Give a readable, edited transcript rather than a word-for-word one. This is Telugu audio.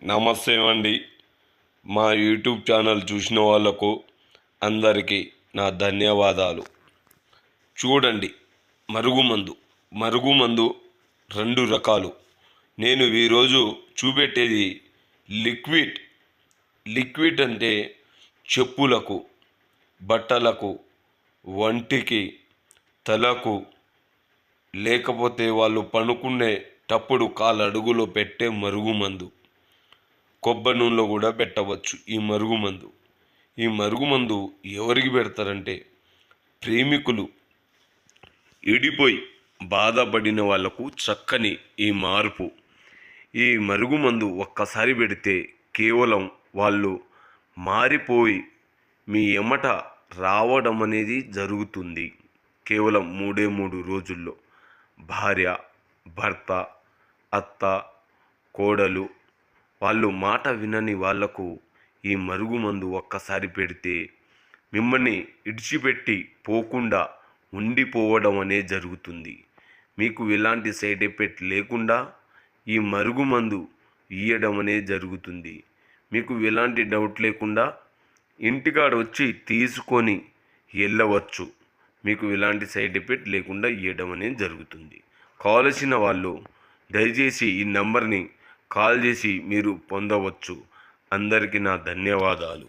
నమస్తే అండి. మా యూట్యూబ్ ఛానల్ చూసిన వాళ్ళకు అందరికీ నా ధన్యవాదాలు. చూడండి, మరుగుమందు రెండు రకాలు. నేను ఈరోజు చూపెట్టేది లిక్విడ్ అంటే చెప్పులకు, బట్టలకు, వంటికి, తలకు, లేకపోతే వాళ్ళు పనుకునేటప్పుడు కాలడుగులో పెట్టే మరుగుమందు. కొబ్బరి నూనెలో కూడా పెట్టవచ్చు ఈ మరుగుమందు ఎవరికి పెడతారంటే, ప్రేమికులు ఇడిపోయి బాధపడిన వాళ్లకు చక్కని ఈ మార్పు. ఈ మరుగుమందు ఒక్కసారి పెడితే కేవలం వాళ్ళు మారిపోయి మీ ఎమ్మట రావడం అనేది జరుగుతుంది. కేవలం 3 రోజుల్లో భార్య, భర్త, అత్త, కోడలు వాళ్ళు మాట వినని వాళ్లకు ఈ మరుగుమందు ఒక్కసారి పెడితే మిమ్మల్ని ఇడిచిపెట్టి పోకుండా ఉండిపోవడం అనేది జరుగుతుంది. మీకు ఎలాంటి సైడ్ ఎఫెక్ట్ లేకుండా ఈ మరుగుమందు ఇయ్యడం అనేది జరుగుతుంది. మీకు ఎలాంటి డౌట్ లేకుండా ఇంటికాడ వచ్చి తీసుకొని వెళ్ళవచ్చు. మీకు ఎలాంటి సైడ్ ఎఫెక్ట్ లేకుండా ఇవ్వడం అనేది జరుగుతుంది. కావలసిన వాళ్ళు దయచేసి ఈ నెంబర్ని కాల్ చేసి మీరు పొందవచ్చు. అందరికీ నా ధన్యవాదాలు.